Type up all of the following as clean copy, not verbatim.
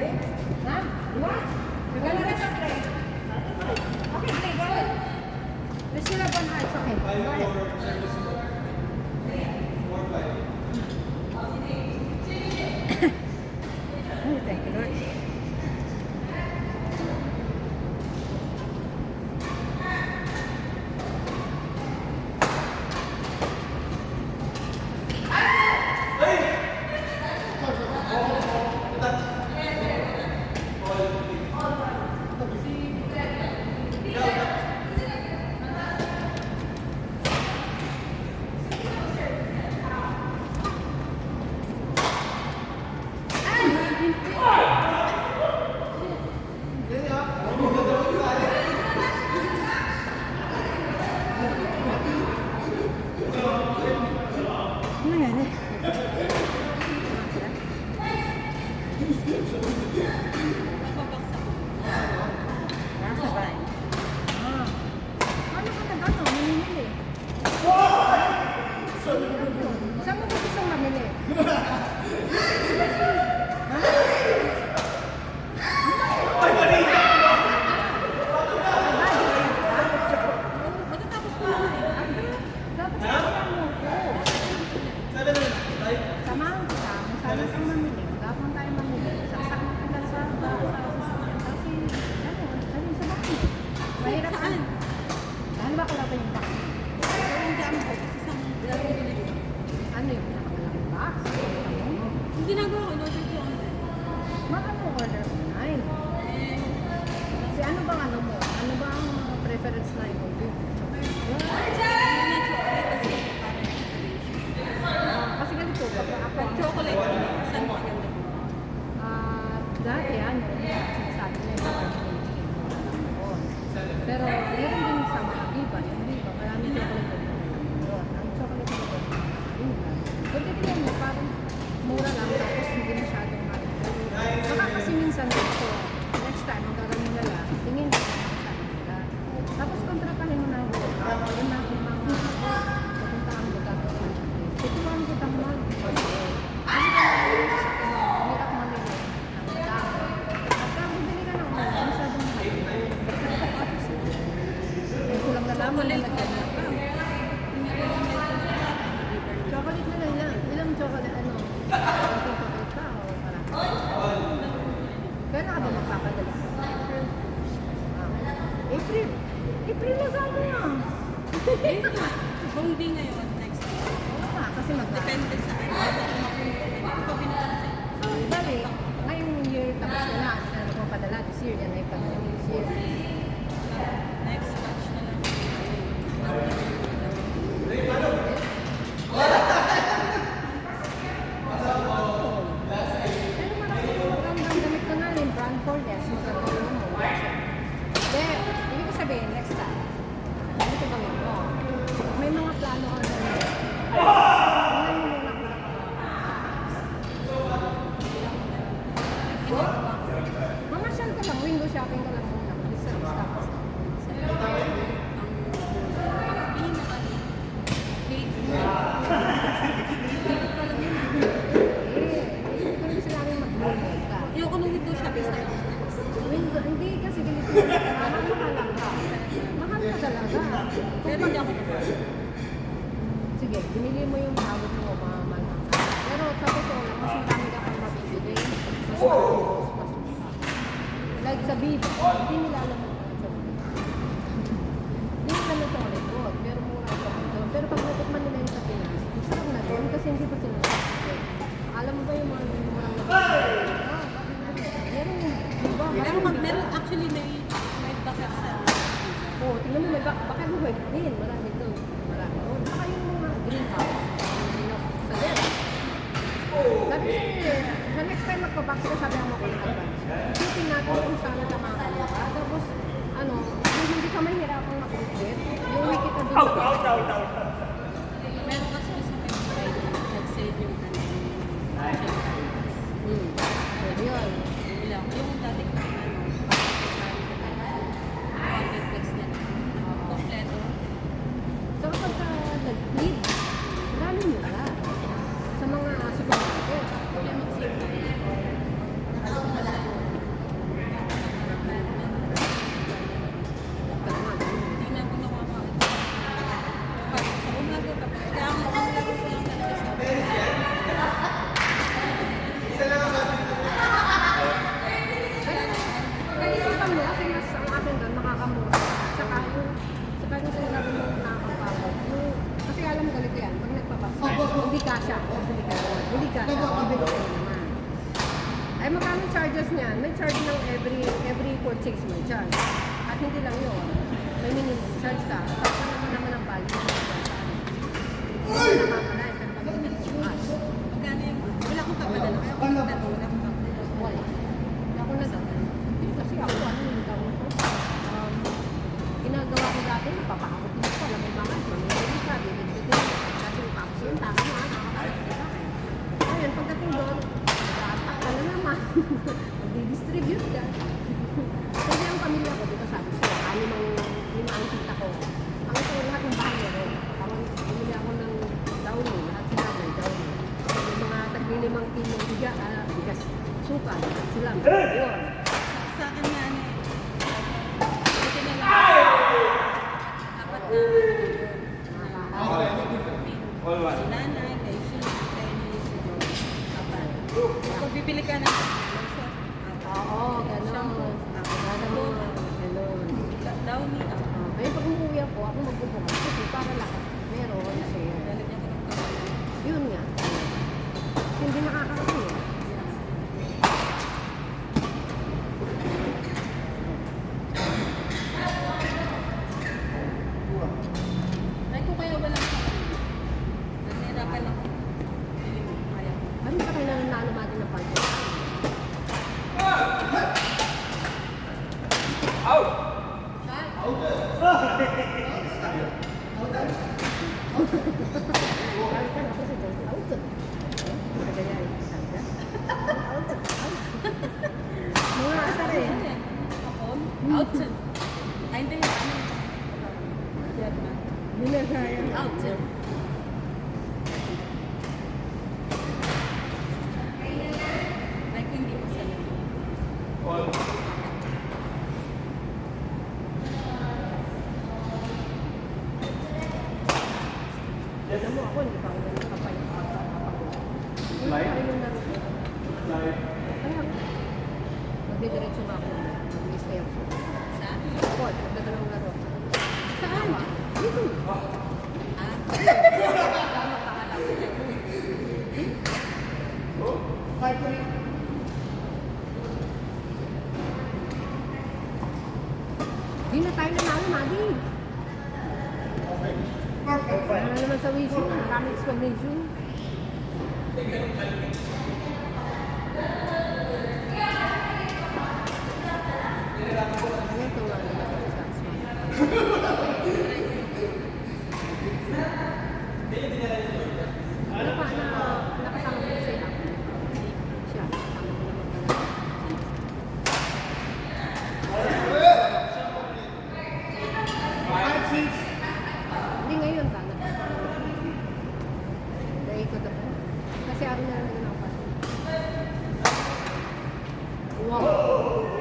Ha? What? Maganda na siya, Play. Okay, Play, go ahead. Let's still have one eye. It's okay. Go ahead. Oh, thank you, Lord. Ano yan eh? Nasa ba? Ah. Ano ka na ba ito? Mamimili. Saan mo ba gustong mamili? Matatapos ko na eh. Dapat samahan mo ko. Samahan kita. Masabi kang mamili. Dapat tayo mamili. Sasakit kita sa kasi, ano sa bakit? Mahirap ka. Saan ba kailangan yung box? Yung jam ko, kasi sa Ano yung pinakamalang box? yung ginagawa ko, in-order ko online. Makano order online? Kasi ano bang ano mo? Ano ba ang mga preference na i-order? Kasi ganito, kapag ako ang Chocolate, saan maganda? dati ano, sinasabi na yung pero meron din sa mga iba, yung iba, maraming chocolate doon. Ang chocolate doon, yun lang. Kung titignan mo, parang mura lang, tapos hindi masyadong mahal. Saka kasi minsan dito, next time, ang gagawin nila, tingin mo sa nila. Tapos kontratahin mo na ako, yun na akong mga pupuntaan mo tapos tuturuan ko tang mag kasi hirap mamili ng dami. At kung bibili ka ng online, masyadong mahal. Kulang na lamang na nagkanya ka. Chocolate na lang yan. Ilang chocolate, ano? Chocolate ka o marami? Kaya na ka ba magpapadala? April! April na sana yan! Kung di ngayon, next week. Oo nga, kasi Depende sa ano. Hindi ko pinapansin. Bali, ngayong year tapos na na, ano ko padala this year, yan ay pag this year. Next batch na lang. Pero marami ko magandang damit ko na rin, brand Cordes, maganda yun mo, watch it. Then, ibig ko sabihin, next time, ano ito gawin mo? May mga plano ka na rin. Tingnan mo muna kung mga shell ka lang, window shopping ka lang muna. Research tapos. Hindi sinabi mag-window ka. Ayoko nung window shopping sa Window, hindi kasi ganito. Mahal lang ka. Mahal ka talaga. pero hindi ako. Sige, binili mo yung tawag mo, mamahal ka. Pero sa totoo lang, mas marami ka pang mabibili. Mas marami. Like sa Biba, hindi nila alam mo sa Biba. Hindi nila alam sa Hollywood, pero mura ito doon. Pero pag natikman nila yung sa Pinas, masarap na doon kasi hindi pa sila nakakit. Alam mo ba yung mga meron yung Biba? Meron actually may bucket sa Oo, tingnan mo, may baka mo web din. Marami doon. Marami doon. Saka yung mga greenhouse. Sa left. Sabi sa next time magpa-box ka, sabi mo ko yung advance. Isipin natin kung saan ka makakaliwa. Tapos, ano, kung hindi ka mahirapang makukit, yung wiki ka doon sa meron kasi sa website nag-save yung Pwede yun. lang. Yung dati ko kompleto. So, pagka nag-need, marami nila. Sa mga supermarket. Kaya mag-save tayo. charges niyan, may charge ng every purchase mo dyan. At hindi lang yun, may minimum charge ka. Tapos naman ang value mo dyan. Hindi na mamalayan ka pag nag-charge. Magkano yung, wala akong kapadala. Kaya ako nagtanong, wala akong kapadala. Wala. Hindi ako hindi kasi ako, ano yung tawag ko? Ginagawa ko dati, napapakakot mo ko. Alam mo mga, mamili ka, bibigyan ko. Kasi yung capsule, tama nga, nakakasakit ka. Ayun, pagdating doon, nakatak ka na naman. Magdi-distribute ka. Kasi ang pamilya ko, dito sabi siya, lima ang tita ko. Ang ito, lahat ng bahay meron. Parang bumili ako ng downy, lahat sila may downy. Yung mga tagli-5 kilong bigas, suka, lahat sila. Yun. Sa akin nga, ano eh. Buti na lang. Apat na, si nanay, kay Shin, kay si Joy. Apat. Kung bibili ka ng lotion, Oo, gano'n. Gano'n. downy, Kaya pag umuwi ako magbubukas. Kasi para lahat meron. Kasi, lalagyan ko ng kamay. yun nga. Kasi hindi nakakarating eh. Ay, kung kaya walang kamay. Nahihirapan ako. Kaya ko. Ano ba kayo nanalo natin ng party? Mga asar eh. Ako? Out. Ay, hindi. Ano? Diyan na. Binagaya. Out. Ay, kung hindi ko sa Alam mo ako, hindi pa ako nakapay. Hindi pa rin yung laro ko. Kaya, magdidiretso ba ako? Mag-stay ako. Saan? Ako, nagdadalawang laro. Saan? Dito. Ah? Di na tayo nanalo, Madi. Wala na naman sa wisyo. Maraming explanation. Ano ito nga naman sa tax ano pa na nakasama ko siya? Siya, kasama ko naman pala. Hindi ngayon ba? Naikot ako. Kasi araw na lang ako. Wow!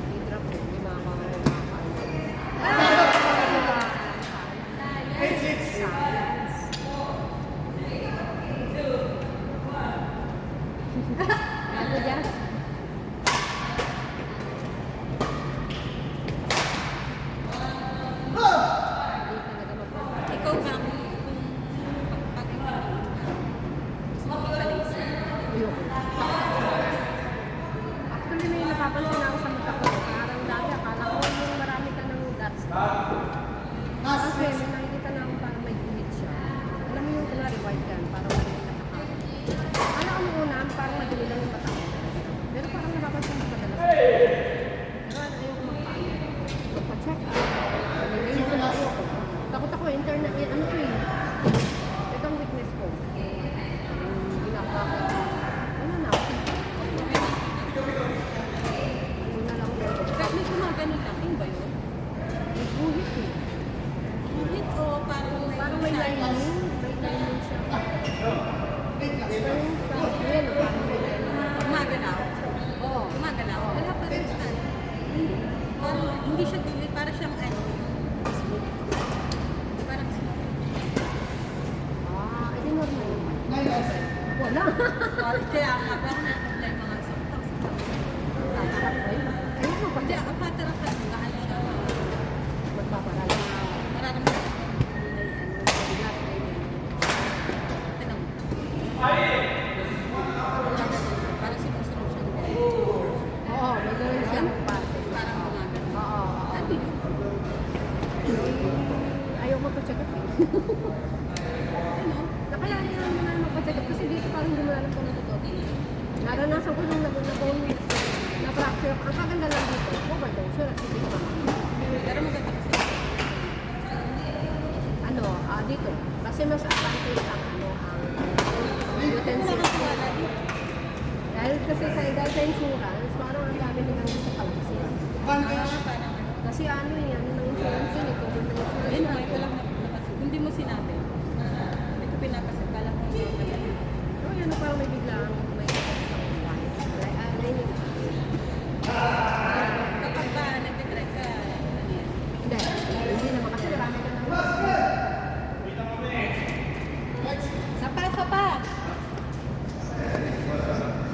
Hidra po, hindi Ano dyan? Hindi talaga mapapagod. Ikaw ba kung pagpapagod gusto mo ipalis? Ayoko. Actually, may napapansin ako sa mata ko. Parang dati, akala ko yung marami ka ng dots. Kasi may nakikita na ako parang may guhit siya. Alam mo yung kunwari white yan, parang may nakakawin. Akala ko nung una, parang madali lang yung mata ko. Pero parang napapansin ko madalas. Pero ayoko magpaano. Magpa-check up. Nilinis na ayoko. Takot ako, internet, ano ko eh. Itong weakness ko. Ginagawa ko. Ano na ako? Ano na lang ako. Kahit may gumagano lang, ba yun? May guhit eh. Ulit o parang May lining. May lining siya. Parang parang may lining. gumagalaw. Oo. Gumagalaw. Wala pa rin stand. Parang hindi siya gulit, parang siyang ano, smooth. Parang smooth. Ah, edi normal naman. lang. Kaya nga ba ako na yung mga saktak sa Ayun mo, Hindi, pati ako patara ka. Gaano siya. magpaparala. Mararamdaman ko may bigat, may tinang. Parang sinusunod siya. Oo, may gawin siyang parte. Parang gumagal. Oo. Sabi, Ayaw magpa-check-up eh. ano? Nakayanin lang naman magpa-check-up kasi dito parang hindi mo alam kung ano totoo. Naranasan ko nung na-fracture. Ang kaganda lang dito, overdose. Sure, hindi ko Pero maganda kasi. dito. Kasi mas advantage ang ang utensil. Nakakawala dito. Dahil kasi dahil sa insurance, parang ang dami nilang gusto palisin. Parang Kasi ano yan, ng insurance yun, ito ng insurance. Ayun, okay ko lang napasin. Hindi mo sinabi. Hindi ko pinapasin. Kala ko So yan, parang may biglang